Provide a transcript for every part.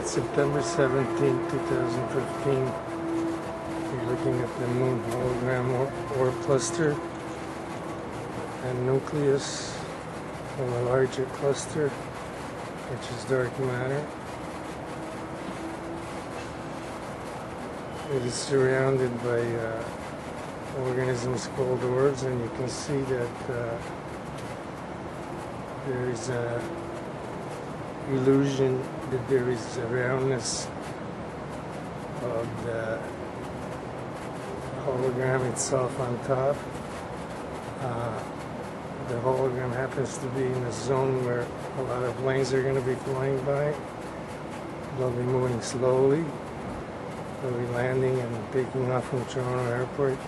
September 17, 2015. You're looking at the moon hologram orb cluster and nucleus of a larger cluster, which is dark matter. It is surrounded by organisms called orbs, and you can see that there is a illusion that there is a roundness of the hologram itself on top. The hologram happens to be in a zone where a lot of planes are going to be flying by. They'll be moving slowly. They'll be landing and taking off from Toronto Airport.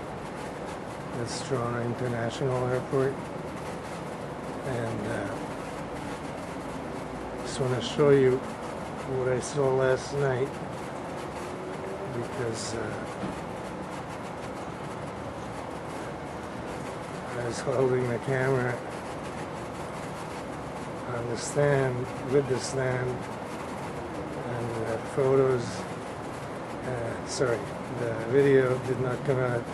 That's Toronto International Airport. And just want to show you what I saw last night, because I was holding the camera on the stand, with the stand, and the photos, the video did not come out,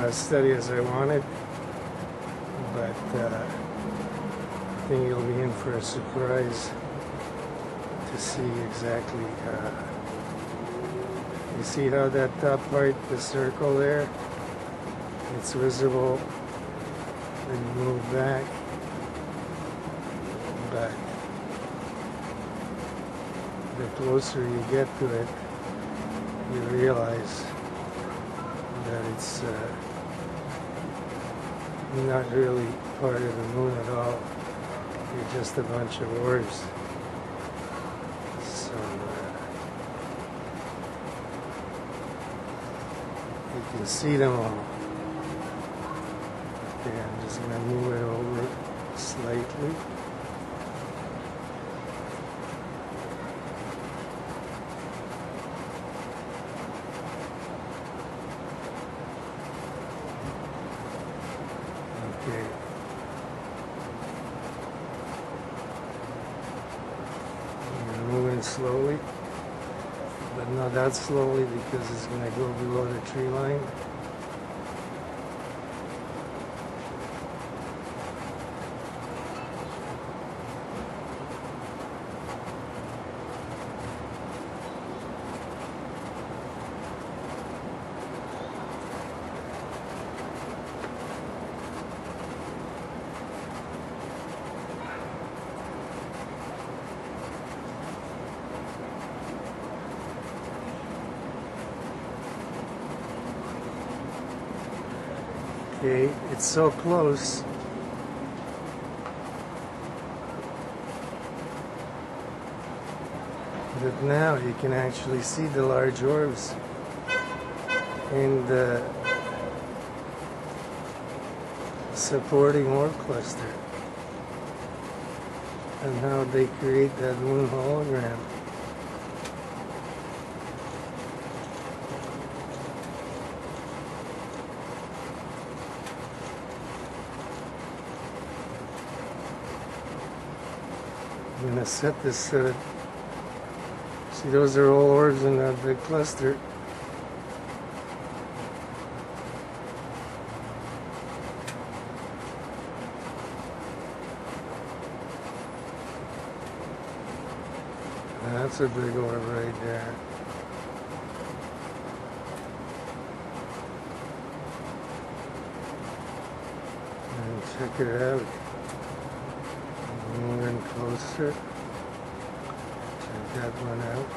as steady as I wanted, but I think you'll be in for a surprise to see exactly, you see how that top part, the circle there, it's visible when you move back, but the closer you get to it, you realize that it's not really part of the moon at all. You're just a bunch of orbs. So you can see them all. Okay, I'm just going to move it over slightly. Okay. I'm moving slowly, but not that slowly because it's going to go below the tree line. Okay, it's so close that now you can actually see the large orbs in the supporting orb cluster and how they create that moon hologram. I'm going to set this see, those are all orbs in that big cluster. That's a big orb right there. And check it out. Moving closer. Check that one out.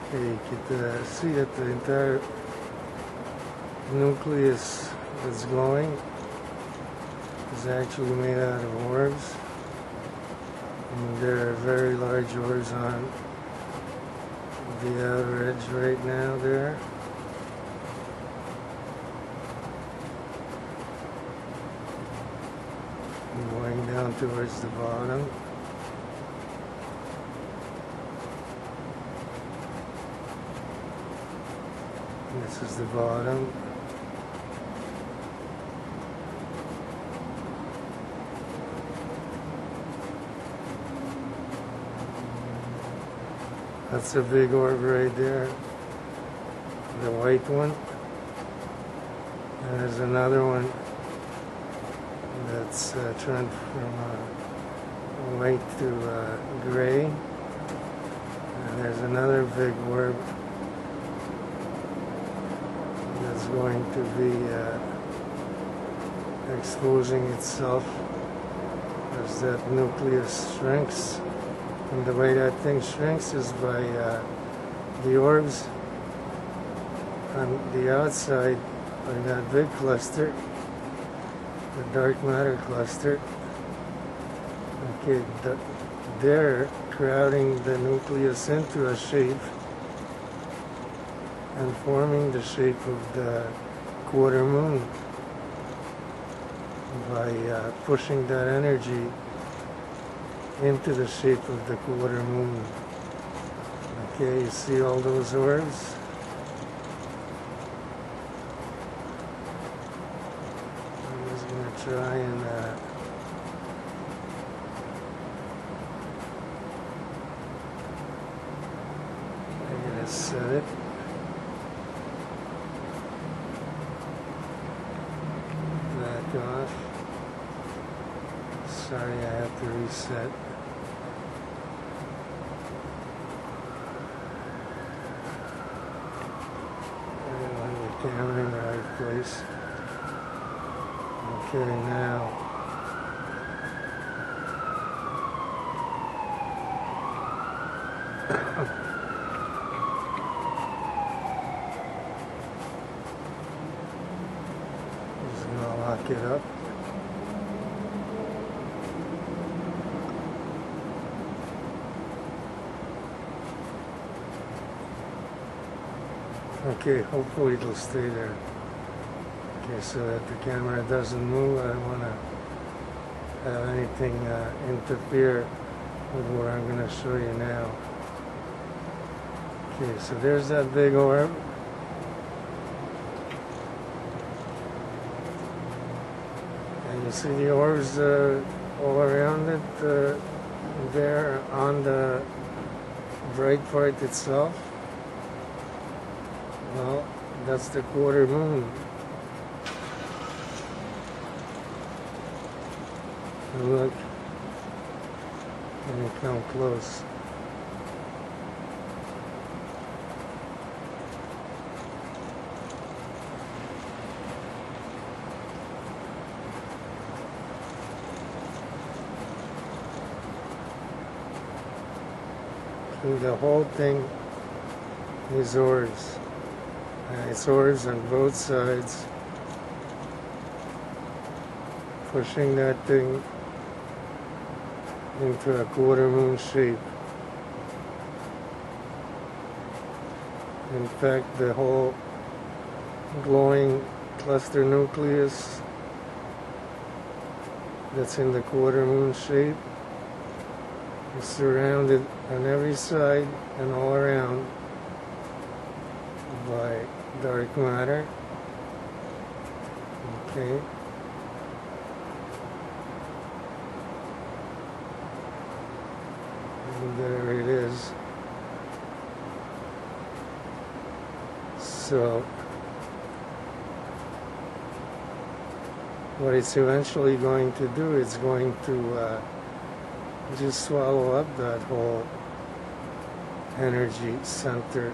Okay, you can see that the entire nucleus that's glowing is actually made out of orbs. And there are very large orbs on the outer edge right now there. And going down towards the bottom. This is the bottom. That's a big orb right there, the white one. And there's another one that's turned from white to gray. And there's another big orb that's going to be exposing itself as that nucleus shrinks. And the way that thing shrinks is by the orbs on the outside, by that big cluster, the dark matter cluster. Okay, they're crowding the nucleus into a shape and forming the shape of the quarter moon by pushing that energy into the shape of the quarter moon. Okay, you see all those orbs? I'm just going to try and I'm going to set it. Back off. Sorry, I have to reset. Camera in the right place. Okay, now just gonna lock it up. Okay, hopefully it'll stay there. Okay, so that the camera doesn't move. I don't want to have anything interfere with what I'm going to show you now. Okay, so there's that big orb. And you see the orbs all around it there on the bright part itself. Well, that's the quarter moon. And look, let me come close. And the whole thing is orbs. It's orbs on both sides, pushing that thing into a quarter moon shape. In fact, the whole glowing cluster nucleus that's in the quarter moon shape is surrounded on every side and all around by dark matter. Okay. And there it is. So what it's eventually going to do, it's going to just swallow up that whole energy center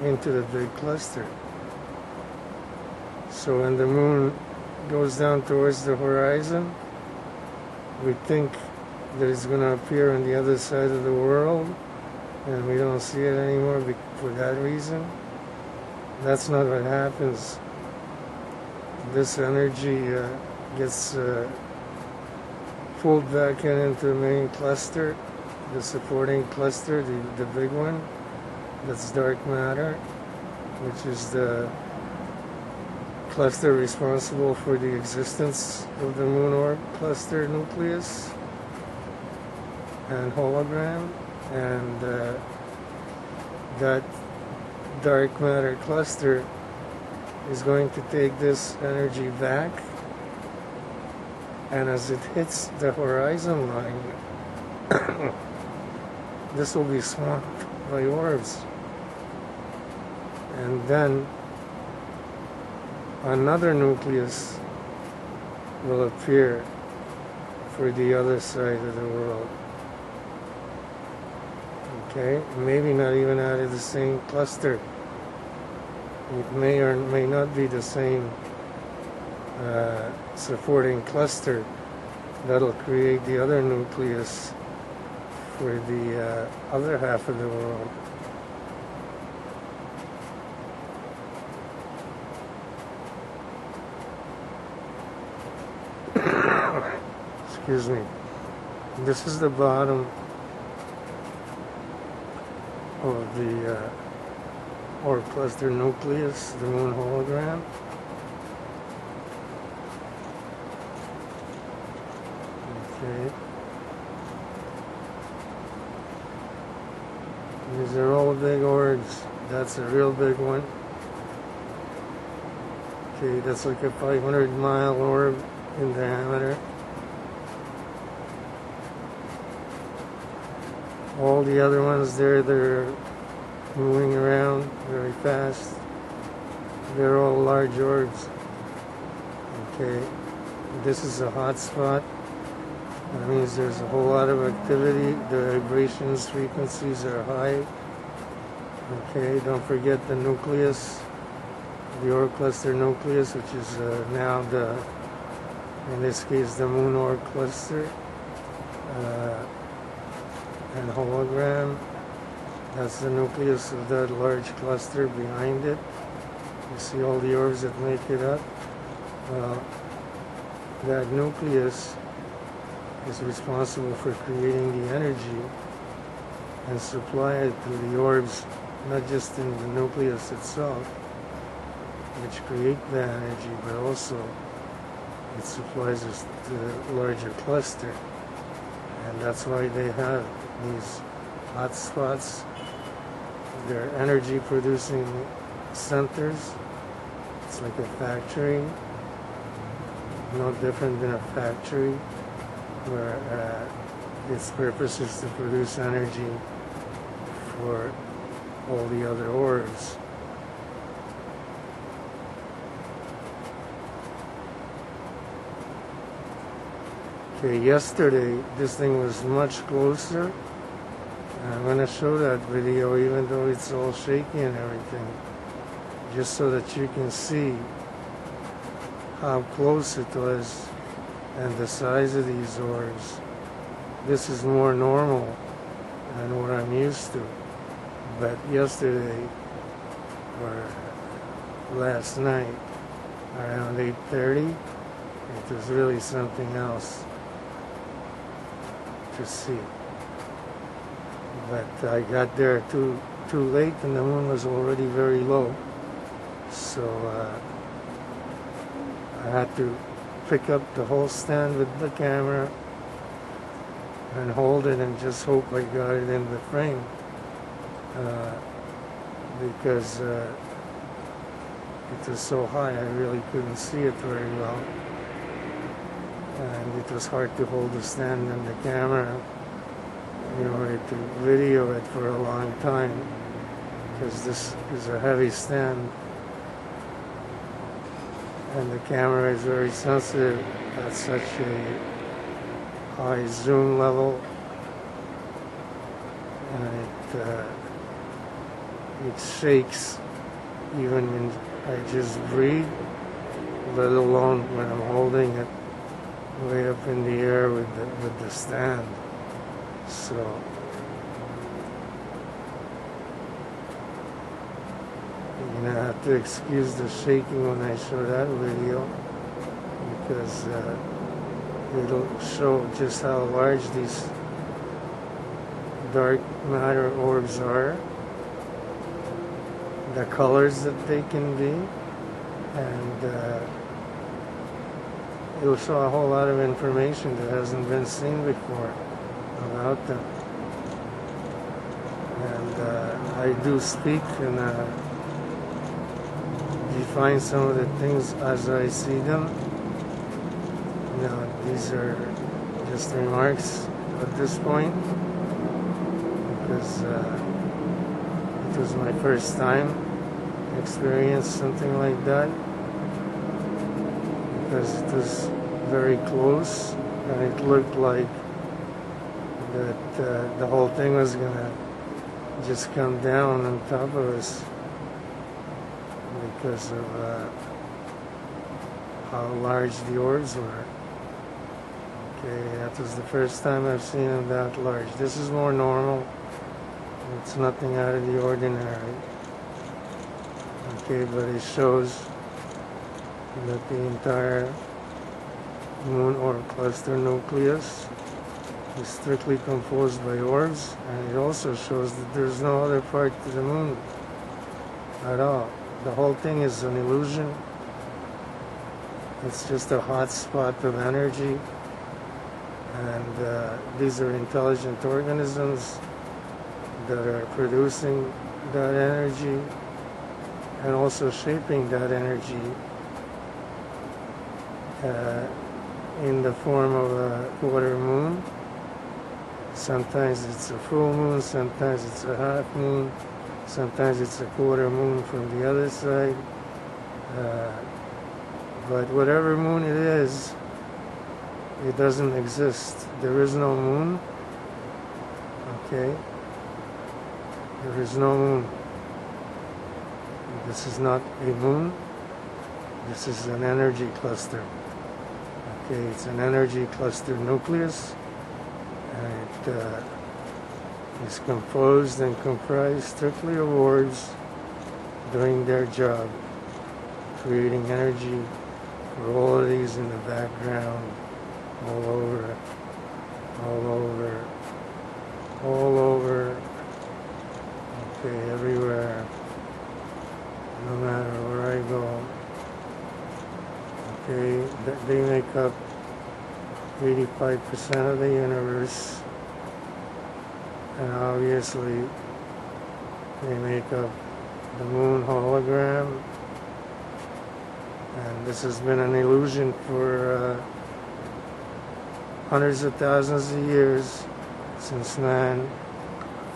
into the big cluster. So when the moon goes down towards the horizon, we think that it's going to appear on the other side of the world, and we don't see it anymore for that reason. That's not what happens. This energy gets pulled back into the main cluster, the supporting cluster, the big one. That's dark matter, which is the cluster responsible for the existence of the moon orb cluster nucleus and hologram, and that dark matter cluster is going to take this energy back, and as it hits the horizon line, this will be swamped by orbs. And then another nucleus will appear for the other side of the world. Okay, maybe not even out of the same cluster. It may or may not be the same supporting cluster that'll create the other nucleus for the other half of the world. Excuse me. This is the bottom of the orb cluster nucleus, the moon hologram. Okay. These are all big orbs. That's a real big one. Okay, that's like a 500-mile orb in diameter. All the other ones there, they're moving around very fast. They're all large orbs. Okay, this is a hot spot. That means there's a whole lot of activity. The vibrations, frequencies are high. Okay, don't forget the nucleus, the orb cluster nucleus, which is now in this case, the moon orb cluster. And hologram, that's the nucleus of that large cluster behind it. You see all the orbs that make it up. That nucleus is responsible for creating the energy and supply it to the orbs, not just in the nucleus itself, which create the energy, but also it supplies us to the larger cluster. And that's why they have these hot spots. They're energy producing centers. It's like a factory, no different than a factory where its purpose is to produce energy for all the other orbs. Okay, yesterday this thing was much closer. I'm going to show that video even though it's all shaky and everything, just so that you can see how close it was and the size of these orbs. This is more normal than what I'm used to. But yesterday, or last night, around 8:30, it was really something else to see. But I got there too late and the moon was already very low. So I had to pick up the whole stand with the camera and hold it and just hope I got it in the frame. Because it was so high I really couldn't see it very well. And it was hard to hold the stand and the camera in order to video it for a long time, because this is a heavy stand and the camera is very sensitive at such a high zoom level, and it shakes even when I just breathe, let alone when I'm holding it way up in the air with the stand. So you're gonna have to excuse the shaking when I show that video, because it'll show just how large these dark matter orbs are, the colors that they can be, and it'll show a whole lot of information that hasn't been seen before about them. And I do speak in define some of the things as I see them. Now, these are just remarks at this point, because it was my first time experience something like that, because it was very close and it looked like that the whole thing was gonna just come down on top of us because of how large the orbs were. Okay, that was the first time I've seen them that large. This is more normal. It's nothing out of the ordinary. Okay, but it shows that the entire moon or cluster nucleus is strictly composed by orbs, and it also shows that there's no other part to the moon at all. The whole thing is an illusion. It's just a hot spot of energy, and these are intelligent organisms that are producing that energy and also shaping that energy in the form of a quarter moon. Sometimes it's a full moon, sometimes it's a half moon, sometimes it's a quarter moon from the other side. But whatever moon it is, it doesn't exist. There is no moon. Okay? There is no moon. This is not a moon. This is an energy cluster. Okay, it's an energy cluster nucleus, and it is composed and comprised strictly of orbs doing their job, creating energy for all of these in the background, all over, all over, all over, okay, everywhere, no matter where I go. Okay, they make up 85% of the universe, and obviously they make up the moon hologram, and this has been an illusion for hundreds of thousands of years since man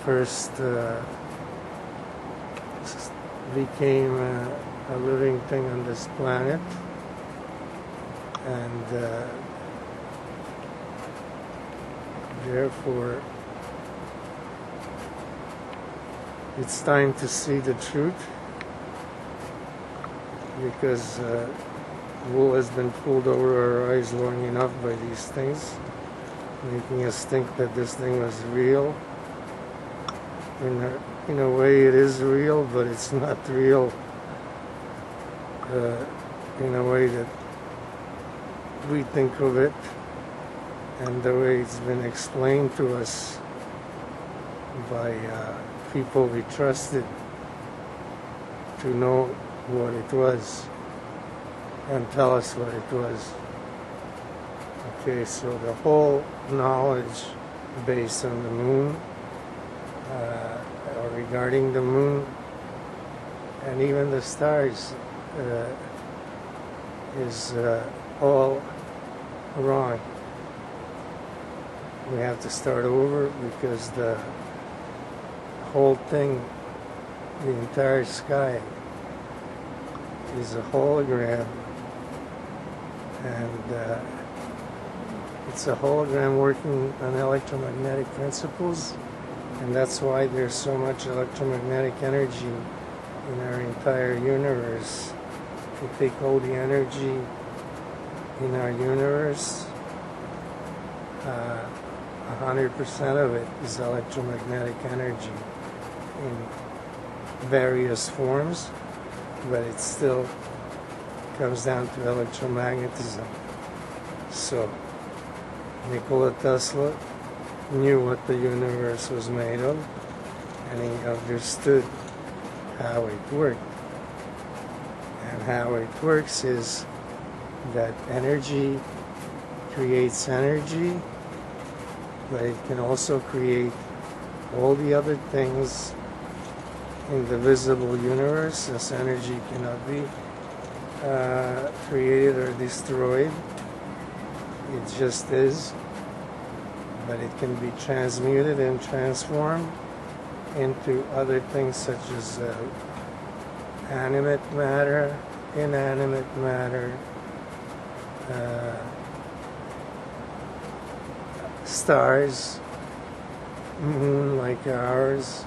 first became a living thing on this planet. And therefore, it's time to see the truth, because wool has been pulled over our eyes long enough by these things, making us think that this thing was real. In a way it is real, but it's not real in a way that we think of it, and the way it's been explained to us by people we trusted to know what it was and tell us what it was. Okay, so the whole knowledge based on the moon, or regarding the moon, and even the stars, is all wrong. We have to start over, because the whole thing, the entire sky, is a hologram, and it's a hologram working on electromagnetic principles, and that's why there's so much electromagnetic energy in our entire universe. If you take all the energy in our universe, 100% of it is electromagnetic energy in various forms, but it still comes down to electromagnetism. So Nikola Tesla knew what the universe was made of, and he understood how it worked. And how it works is that energy creates energy, but it can also create all the other things in the visible universe, as energy cannot be created or destroyed. It just is. But it can be transmuted and transformed into other things such as animate matter, inanimate matter, stars, moon like ours,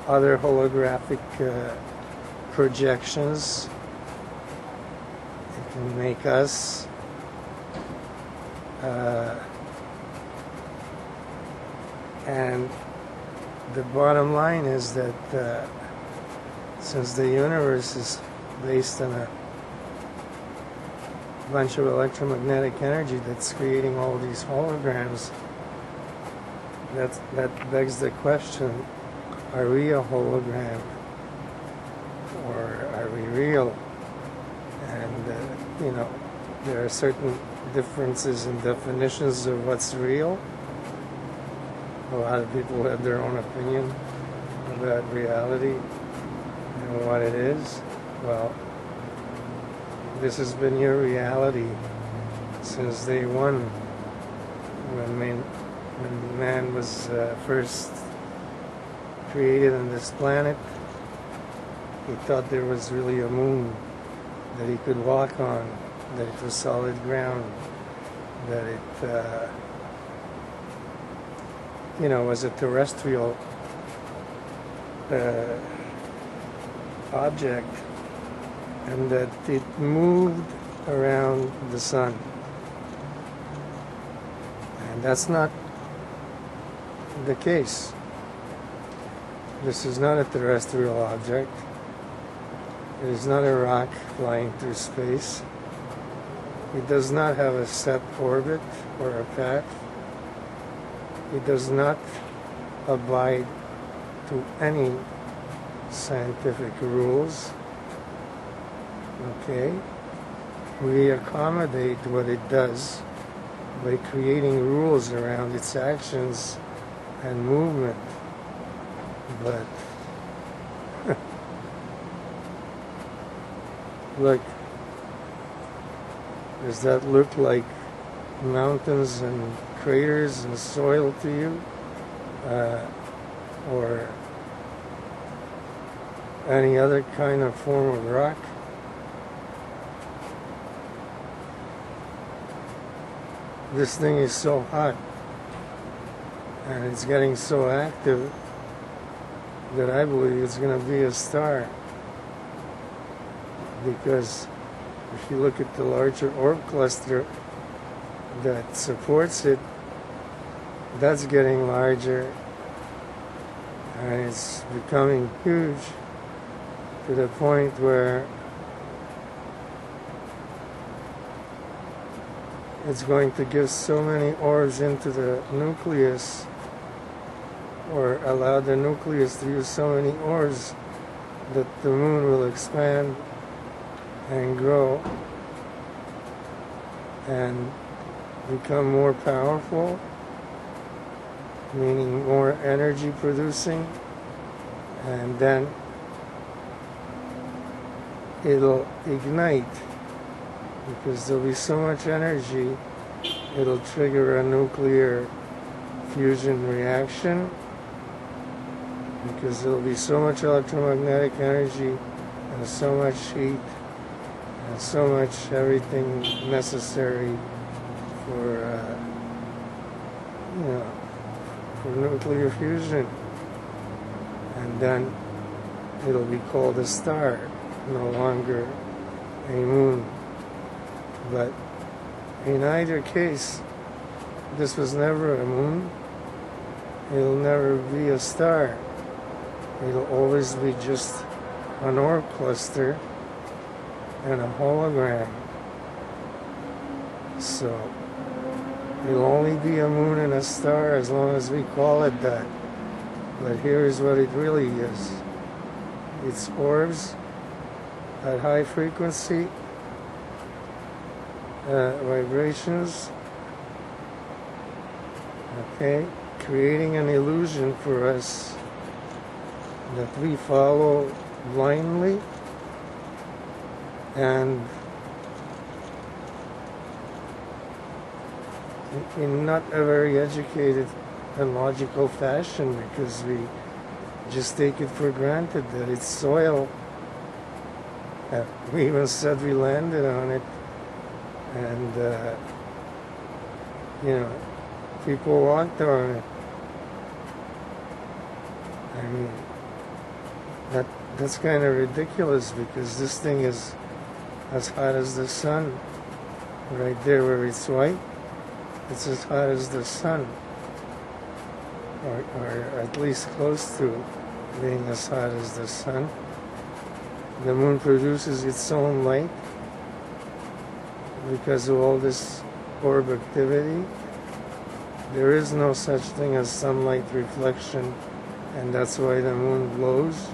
other holographic projections. It can make us. And the bottom line is that since the universe is based on a bunch of electromagnetic energy that's creating all these holograms, that begs the question, are we a hologram or are we real? And there are certain differences in definitions of what's real. A lot of people have their own opinion about reality and what it is. Well, this has been your reality since day one, when man was first created on this planet. He thought there was really a moon that he could walk on, that it was solid ground, that it was a terrestrial object, and that it moved around the sun. And that's not the case. This is not a terrestrial object. It is not a rock flying through space. It does not have a set orbit or a path. It does not abide to any scientific rules. Okay? We accommodate what it does by creating rules around its actions and movement. But look, does that look like mountains and craters and soil to you? Or any other kind of form of rock? This thing is so hot and it's getting so active that I believe it's going to be a star. Because if you look at the larger orb cluster that supports it, that's getting larger and it's becoming huge to the point where it's going to give so many orbs into the nucleus, or allow the nucleus to use so many orbs, that the moon will expand and grow and become more powerful, meaning more energy producing, and then it'll ignite because there'll be so much energy it'll trigger a nuclear fusion reaction, because there'll be so much electromagnetic energy and so much heat and so much everything necessary for for nuclear fusion, and then it'll be called a star, no longer a moon. But in either case, this was never a moon. It'll never be a star. It'll always be just an orb cluster and a hologram. So it'll only be a moon and a star as long as we call it that. But here's what it really is. It's orbs at high frequency vibrations, okay, creating an illusion for us that we follow blindly, and in not a very educated and logical fashion, because we just take it for granted that it's soil. We even said we landed on it, and people walked on it. I mean, that's kind of ridiculous, because this thing is as hot as the sun. Right there where it's white, it's as hot as the sun, or at least close to being as hot as the sun. The moon produces its own light because of all this orb activity. There is no such thing as sunlight reflection, and that's why the moon glows.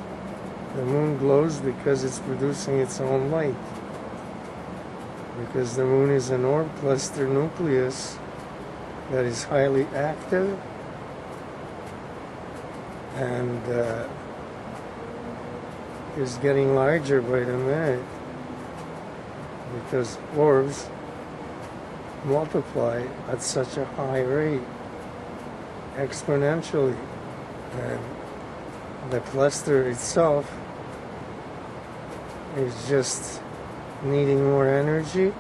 The moon glows because it's producing its own light. Because the moon is an orb cluster nucleus that is highly active, and is getting larger by the minute, because orbs multiply at such a high rate, exponentially, and the cluster itself is just needing more energy.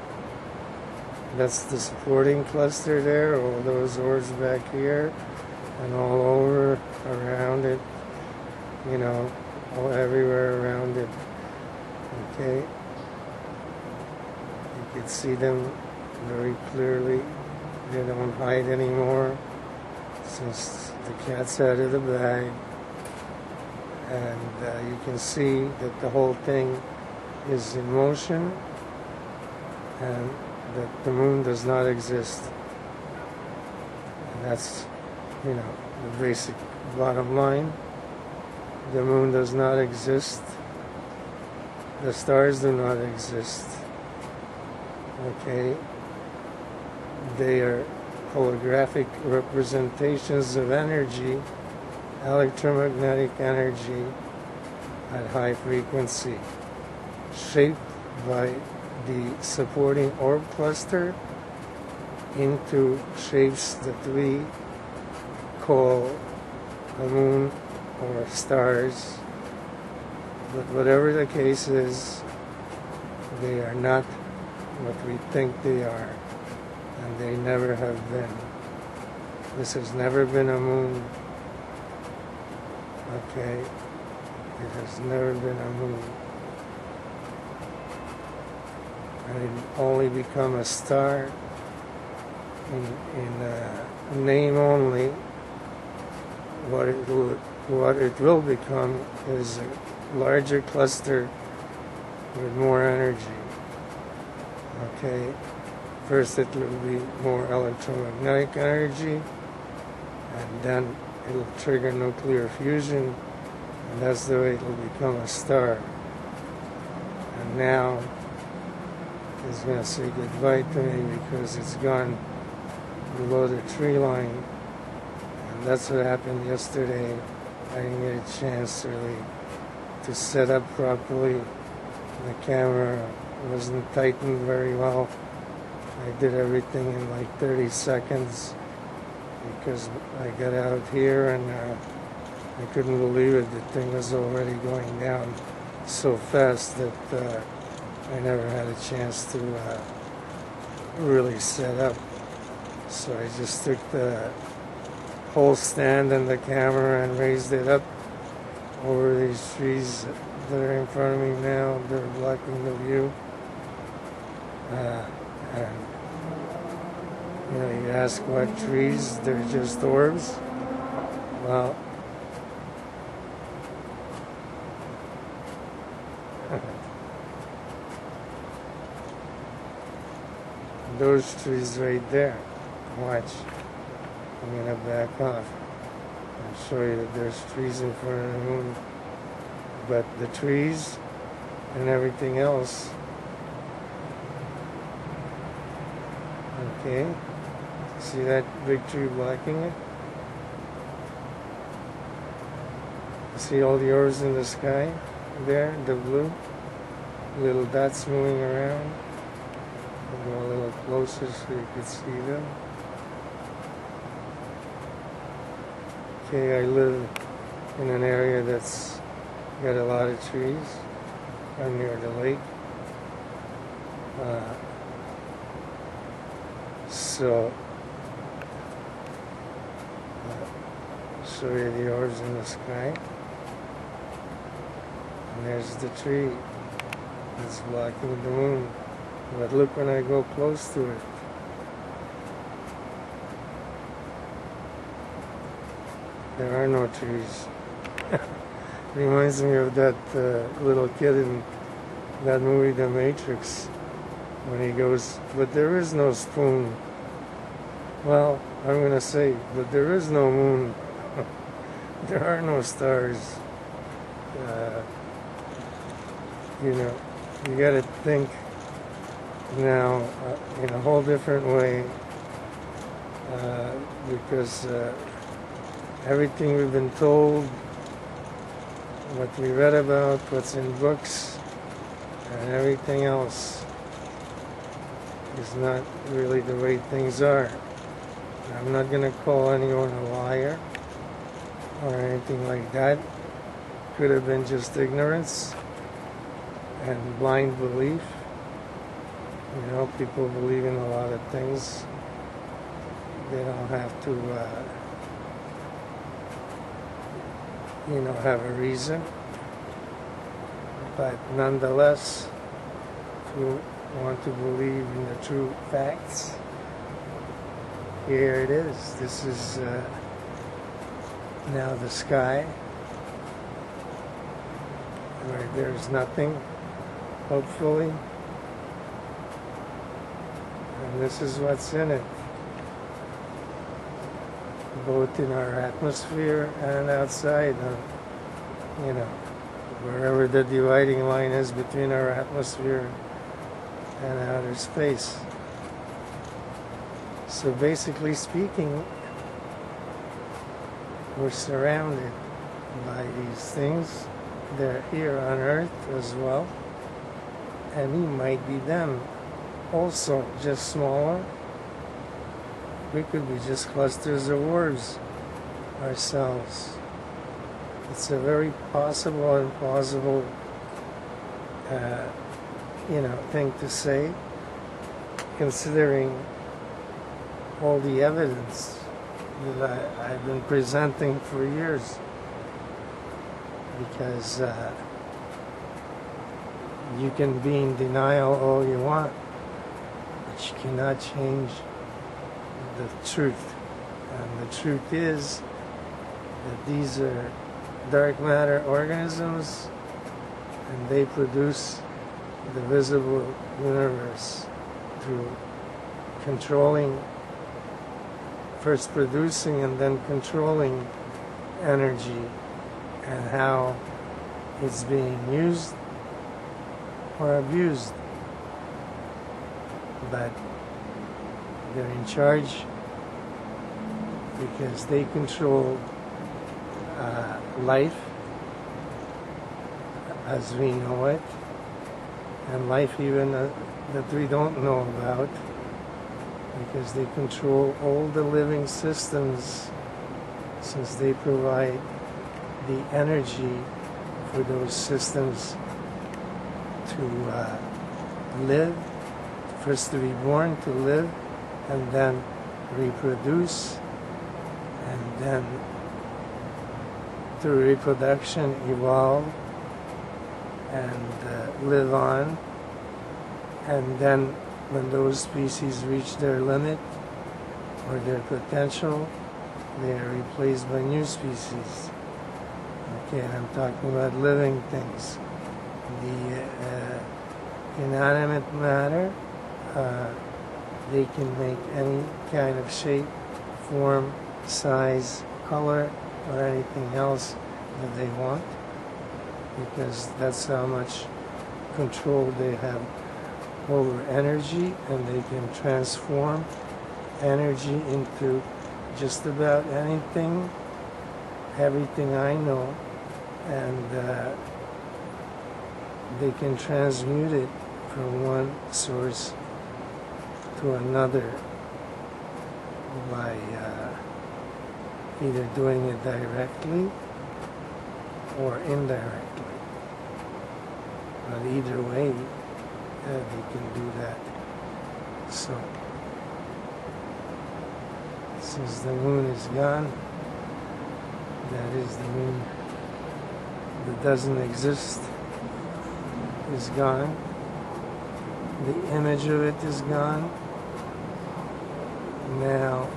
That's the supporting cluster there, all those orbs back here and all over around it, all everywhere around it. Okay, you can see them very clearly. They don't hide anymore since the cat's out of the bag, and you can see that the whole thing is in motion, and that the moon does not exist. And that's, the basic bottom line. The moon does not exist. The stars do not exist. Okay? They are holographic representations of energy, electromagnetic energy at high frequency, shaped by the supporting orb cluster into shapes that we call the moon or stars. But whatever the case is, they are not what we think they are, and they never have been. This has never been a moon. Okay? It has never been a moon. And it only become a star in name only. What it will become is a larger cluster with more energy. Okay, first it will be more electromagnetic energy, and then it'll trigger nuclear fusion, and that's the way it'll become a star. And now it's going to say goodbye to me because it's gone below the tree line. And that's what happened yesterday. I didn't get a chance really to set up properly. The camera wasn't tightened very well. I did everything in like 30 seconds because I got out here and I couldn't believe it. The thing was already going down so fast that I never had a chance to really set up. So I just took the whole stand and the camera and raised it up over these trees that are in front of me now. They're blocking the view. And you ask what trees? They're just orbs. Well, those trees right there. Watch. I'm gonna back off and show you that there's trees in front of the moon. But the trees and everything else, okay, see that big tree blocking it? See all the orbs in the sky there, the blue? little dots moving around. I'll go a little closer so you can see them. Okay, I live in an area that's got a lot of trees. I'm near the lake. So show you the orbs in the sky. And there's the tree that's blocking the moon. But look when I go close to it. There are no trees. Reminds me of that little kid in that movie, The Matrix, when he goes, but there is no spoon. Well, I'm going to say, but there is no moon. There are no stars. You know, you got to think now in a whole different way, because everything we've been told, what we read about, what's in books, and everything else is not really the way things are. I'm not going to call anyone a liar or anything like that. Could have been just ignorance and blind belief. You know, people believe in a lot of things. They don't have to, you know, have a reason. But nonetheless, if you want to believe in the true facts, here it is. This is now the sky, where there's nothing, hopefully. And this is what's in it, both in our atmosphere and outside, you know, wherever the dividing line is between our atmosphere and outer space. So basically speaking, we're surrounded by these things. They're here on Earth as well, and we might be them also, just smaller. We could be just clusters of orbs ourselves. It's a very possible and plausible, you know, thing to say, considering all the evidence that I've been presenting for years. Because you can be in denial all you want, but you cannot change the truth. And the truth is that these are dark matter organisms, and they produce the visible universe through controlling, first producing and then controlling energy and how it's being used or abused. But they're in charge because they control life as we know it, and life even that we don't know about, because they control all the living systems, since they provide the energy for those systems to live, first to be born, to live, and then reproduce, and then through reproduction evolve and live on, and then when those species reach their limit or their potential, they are replaced by new species. Okay, and I'm talking about living things. The inanimate matter, they can make any kind of shape, form, size, color, or anything else that they want, because that's how much control they have over energy, and they can transform energy into just about anything, everything I know, and they can transmute it from one source to another by either doing it directly or indirectly. But either way, they can do that. So, since the moon is gone, that is, the moon that doesn't exist is gone. The image of it is gone. Now,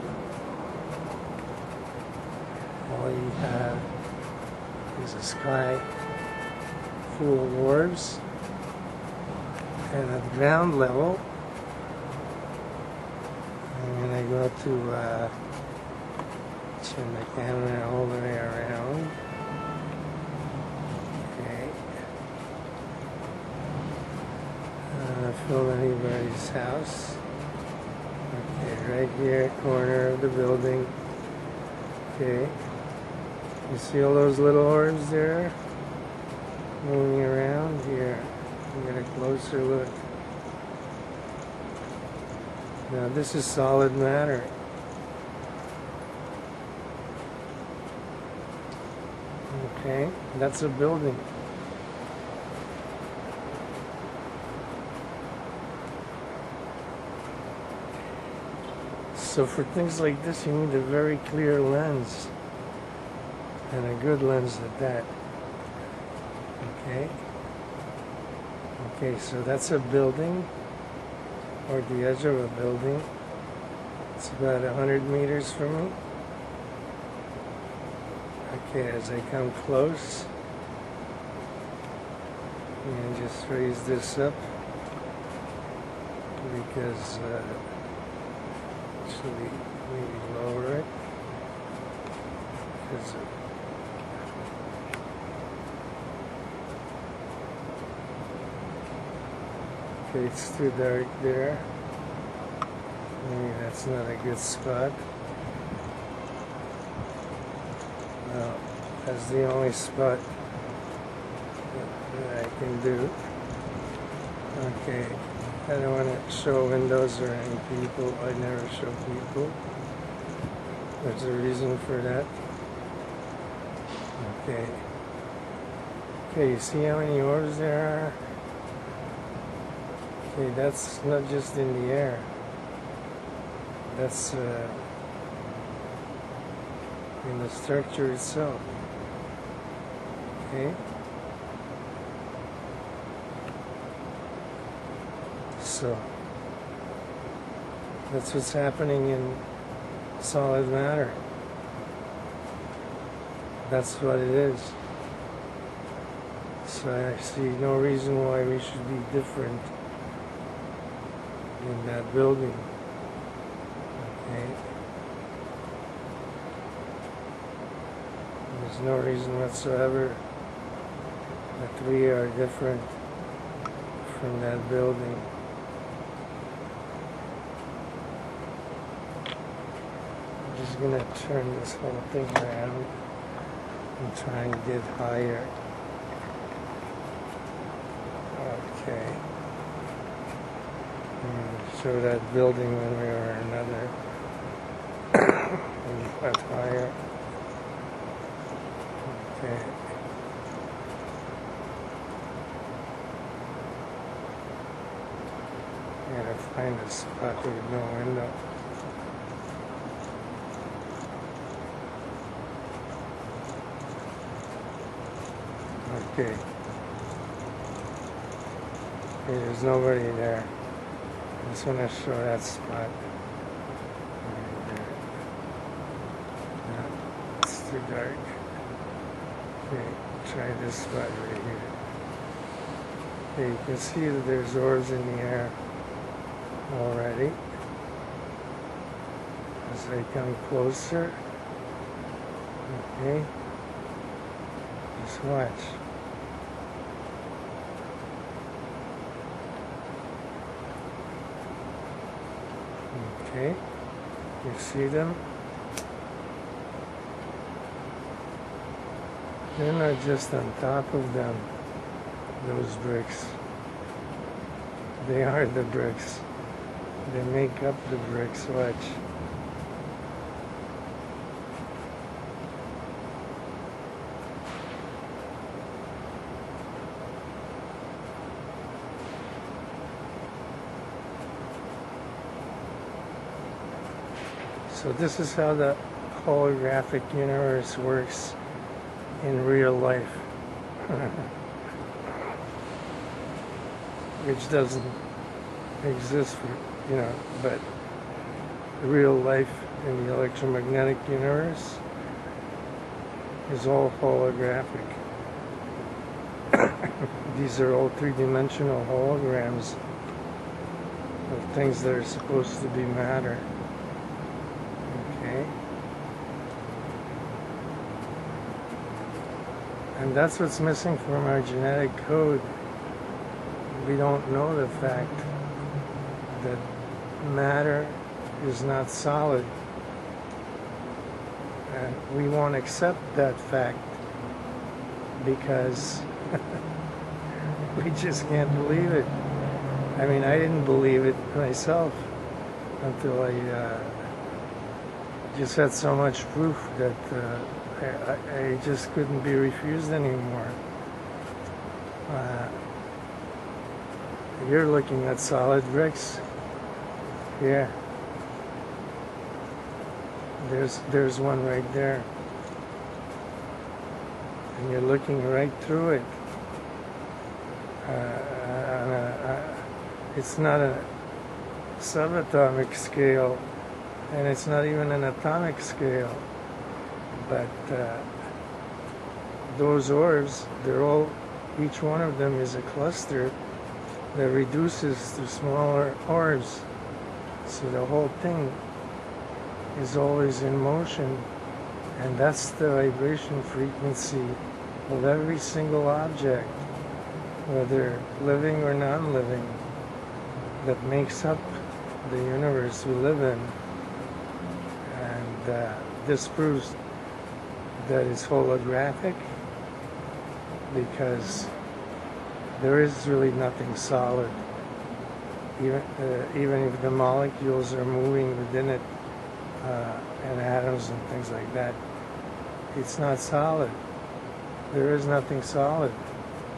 all you have is a sky full of orbs, and at ground level, I'm going to go to turn the camera all the way around. Okay. Film anybody's house. Okay, right here, corner of the building. Okay. You see all those little orbs there moving around? Here, get a closer look. Now this is solid matter. Okay, that's a building. So for things like this, you need a very clear lens, and a good lens at that. Okay. Okay, so that's a building, or the edge of a building. It's about 100 meters from me. Okay, as I come close, and just raise this up because actually maybe lower it because okay, it's too dark there. Maybe that's not a good spot. No, that's the only spot that I can do. Okay, I don't want to show windows or any people. I never show people. There's a reason for that. Okay. Okay, you see how many orbs there are? Okay, that's not just in the air. That's in the structure itself. Okay? So, that's what's happening in solid matter. That's what it is. So I see no reason why we should be different in that building. Okay? There's no reason whatsoever that we are different from that building. I'm just going to turn this whole thing around and try and get higher. Okay. Show that building one way or another. And much higher. Okay. I gotta find a spot with no window. Okay. Okay, there's nobody there. I just want to show that spot. Right there. No, it's too dark. Okay, try this spot right here. Okay, you can see that there's orbs in the air already. As I come closer, okay, just watch. Okay, you see them? They're not just on top of them. those bricks. They are the bricks. They make up the bricks. Watch. So this is how the holographic universe works in real life. Which doesn't exist for, but real life in the electromagnetic universe is all holographic. These are all three-dimensional holograms of things that are supposed to be matter. Okay? And that's what's missing from our genetic code. We don't know the fact that matter is not solid. And we won't accept that fact because we just can't believe it. I mean, I didn't believe it myself until I just had so much proof that I just couldn't be refused anymore. You're looking at solid bricks. Yeah. There's one right there. And you're looking right through it. It's not a subatomic scale, and it's not even an atomic scale. But those orbs, each one of them is a cluster that reduces to smaller orbs. So the whole thing is always in motion, and that's the vibration frequency of every single object, whether living or non-living, that makes up the universe we live in. And this proves that it's holographic, because there is really nothing solid. Even if the molecules are moving within it, and atoms and things like that, it's not solid. There is nothing solid.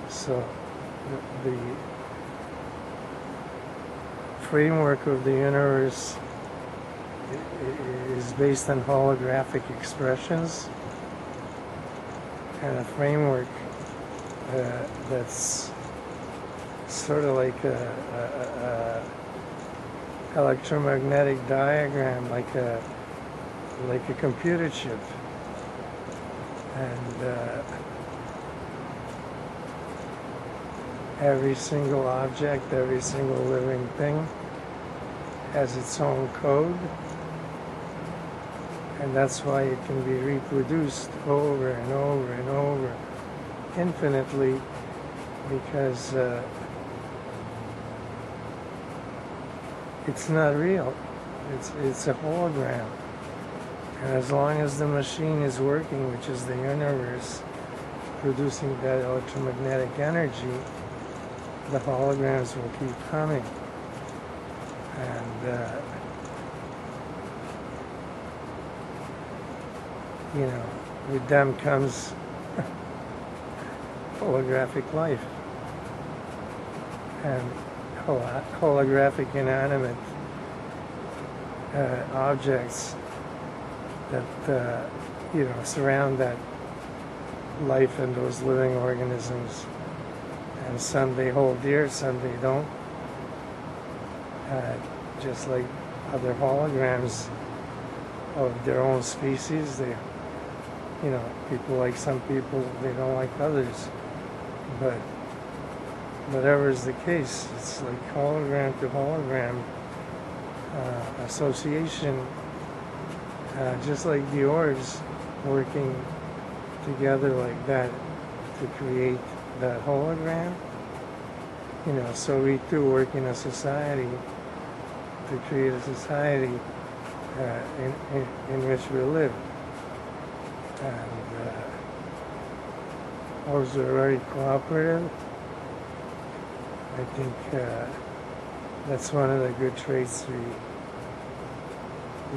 So the framework of the universe is based on holographic expressions, and a framework that's sort of like a electromagnetic diagram, like a computer chip. And every single object, every single living thing has its own code, and that's why it can be reproduced over and over and over infinitely, because it's not real. It's a hologram. And as long as the machine is working, which is the universe, producing that electromagnetic energy, the holograms will keep coming. And, with them comes holographic life. And holographic inanimate objects that surround that life and those living organisms, and some they hold dear, some they don't. Just like other holograms of their own species, people like some people, they don't like others. But whatever is the case, it's like hologram to hologram association, just like the orbs working together like that to create that hologram. So we too work in a society to create a society in which we live. And those are very cooperative, I think that's one of the good traits we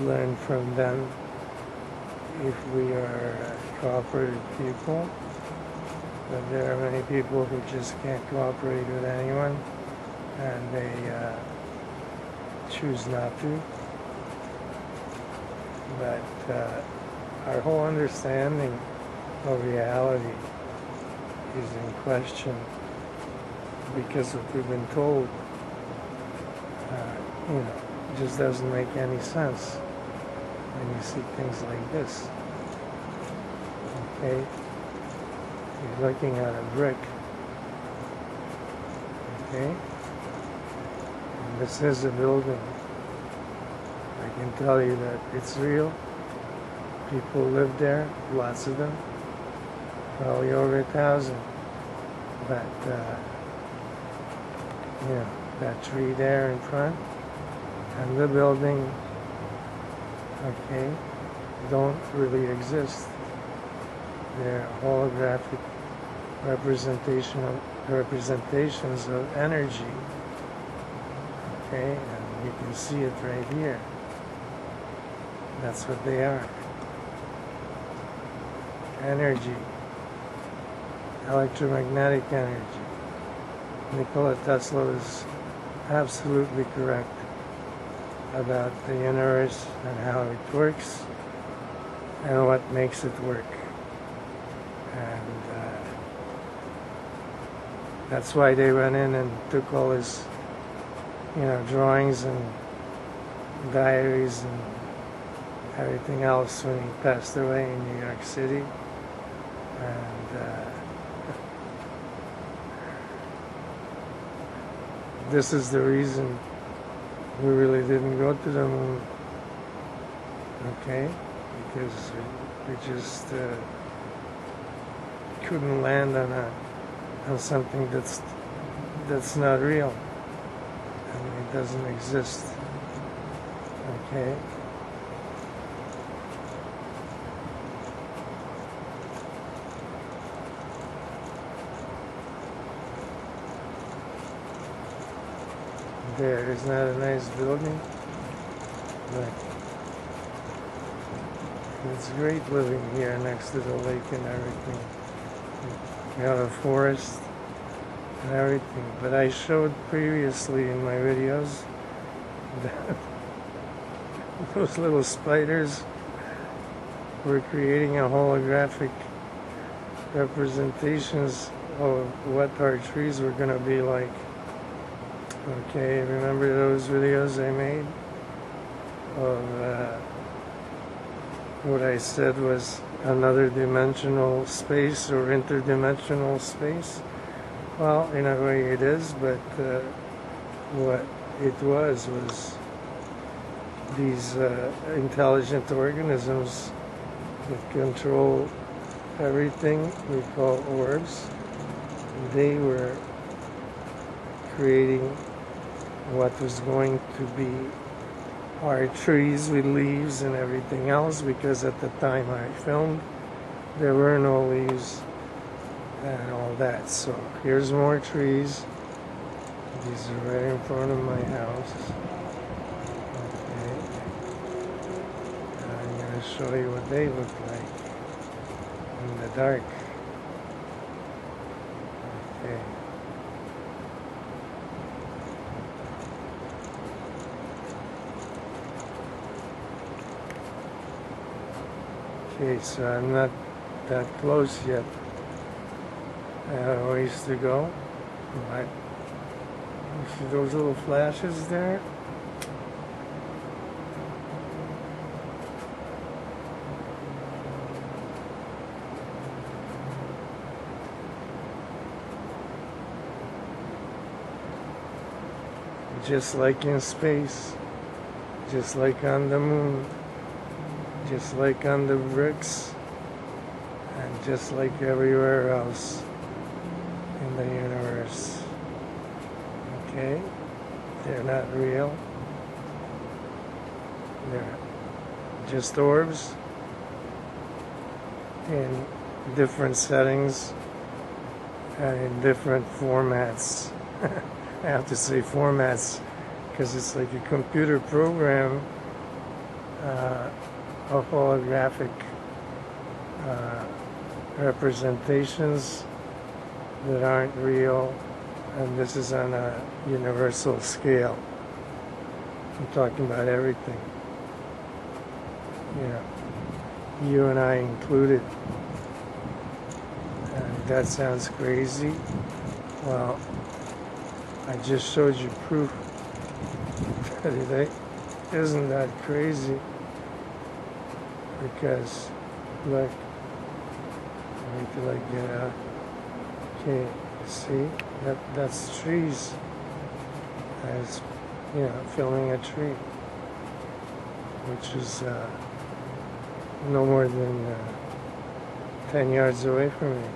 learn from them if we are cooperative people. But there are many people who just can't cooperate with anyone, and they choose not to. But our whole understanding of reality is in question because what we've been told, just doesn't make any sense when you see things like this. Okay? You're looking at a brick. Okay? And this is a building. I can tell you that it's real. People live there, lots of them, probably over 1,000. But, that tree there in front and the building, okay, don't really exist. They're holographic representations of energy, okay, and you can see it right here. That's what they are. Energy, electromagnetic energy. Nikola Tesla was absolutely correct about the universe and how it works and what makes it work. And that's why they went in and took all his, drawings and diaries and everything else when he passed away in New York City. And this is the reason we really didn't go to the moon, okay? Because we just couldn't land on something that's not real. I mean, it doesn't exist, okay? There is not a nice building, but it's great living here next to the lake and everything. We have a forest and everything, but I showed previously in my videos that those little spiders were creating a holographic representations of what our trees were going to be like. Okay, remember those videos I made of what I said was another dimensional space or interdimensional space? Well, in a way it is, but what it was these intelligent organisms that control everything we call orbs. They were creating what was going to be our trees with leaves and everything else, because at the time I filmed there were no leaves and all that. So here's more trees. These are right in front of my house. Okay. And I'm going to show you what they look like in the dark. Okay. Okay, so I'm not that close yet. I have a ways to go. But you see those little flashes there? Just like in space, just like on the moon, just like on the bricks, and just like everywhere else in the universe. Okay? They're not real. They're just orbs in different settings and in different formats. I have to say formats because it's like a computer program of holographic representations that aren't real, and this is on a universal scale. I'm talking about everything, you know, you and I included. And that sounds crazy. Well, I just showed you proof that it isn't that crazy, because look, wait till I get out. Okay, see, that's trees. It's, you know, filming a tree, which is no more than 10 yards away from me.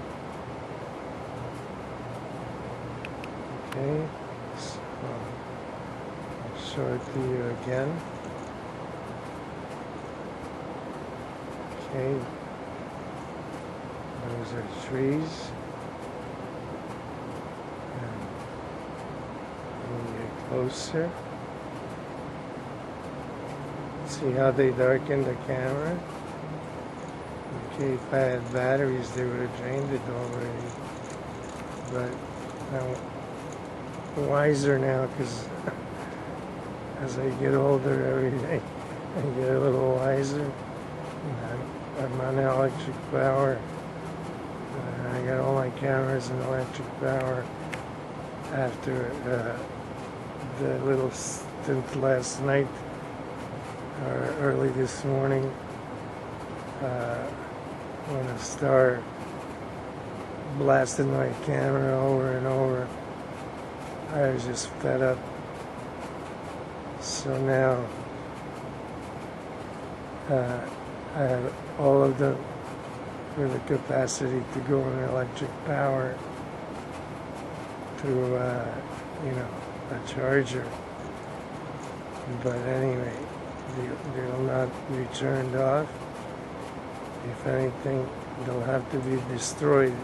Okay, so I'll show it to you again. Okay, those are trees. Closer. See how they darken the camera? Okay, if I had batteries, they would have drained it already. But I'm wiser now, because as I get older every day, I get a little wiser. I'm on electric power. I got all my cameras in electric power after the little stint last night or early this morning when a star blasted my camera over and over. I was just fed up. So now I have all of them with the capacity to go in electric power to, you know, a charger. But anyway, they'll not be turned off. If anything, they'll have to be destroyed,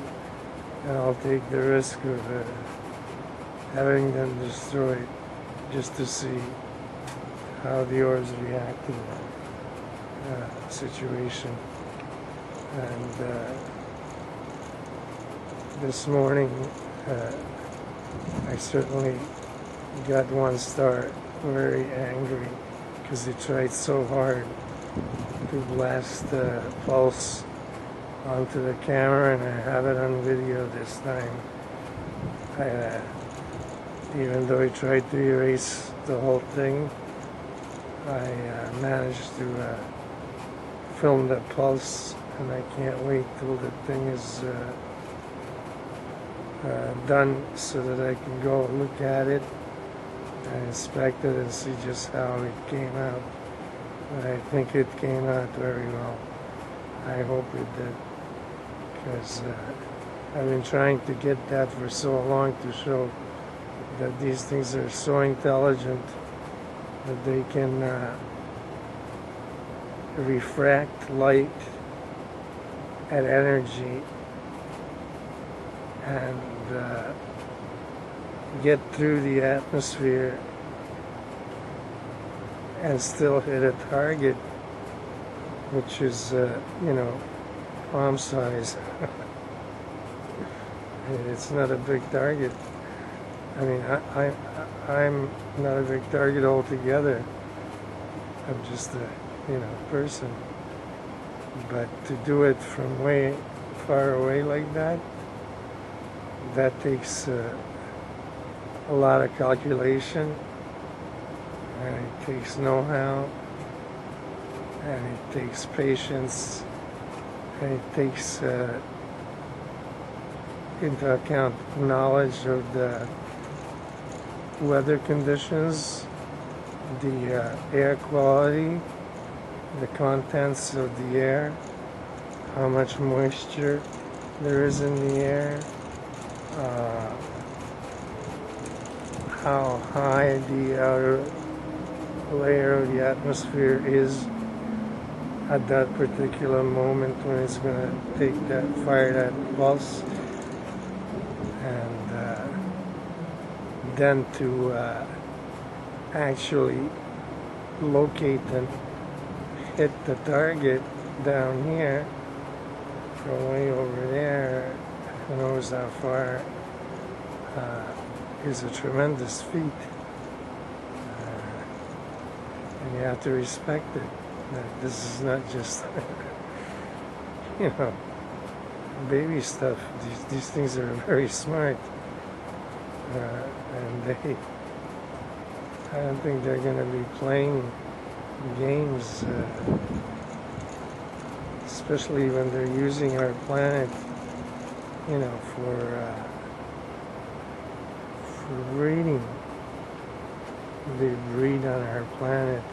and I'll take the risk of having them destroyed just to see how the orbs react to that situation. And this morning I certainly got one star very angry because he tried so hard to blast the pulse onto the camera, and I have it on video this time. Even though he tried to erase the whole thing, I managed to film the pulse, and I can't wait till the thing is done so that I can go look at it and inspect it and see just how it came out. But I think it came out very well. I hope it did, because I've been trying to get that for so long, to show that these things are so intelligent that they can refract light at energy and get through the atmosphere and still hit a target, which is, you know, palm size. It's not a big target. I mean, I'm not a big target altogether. I'm just a, you know, person. But to do it from way far away like that, that takes a lot of calculation, and it takes know-how, and it takes patience, and it takes into account knowledge of the weather conditions, the air quality, the contents of the air, how much moisture there is in the air, how high the outer layer of the atmosphere is at that particular moment when it's going to take that, fire that pulse. And then to actually locate and hit the target down here from way over there, who knows how far, is a tremendous feat. And you have to respect it. That this is not just, you know, baby stuff. These things are very smart. And I don't think they're going to be playing games, especially when they're using our planet, you know, for breeding. They breed on our planet.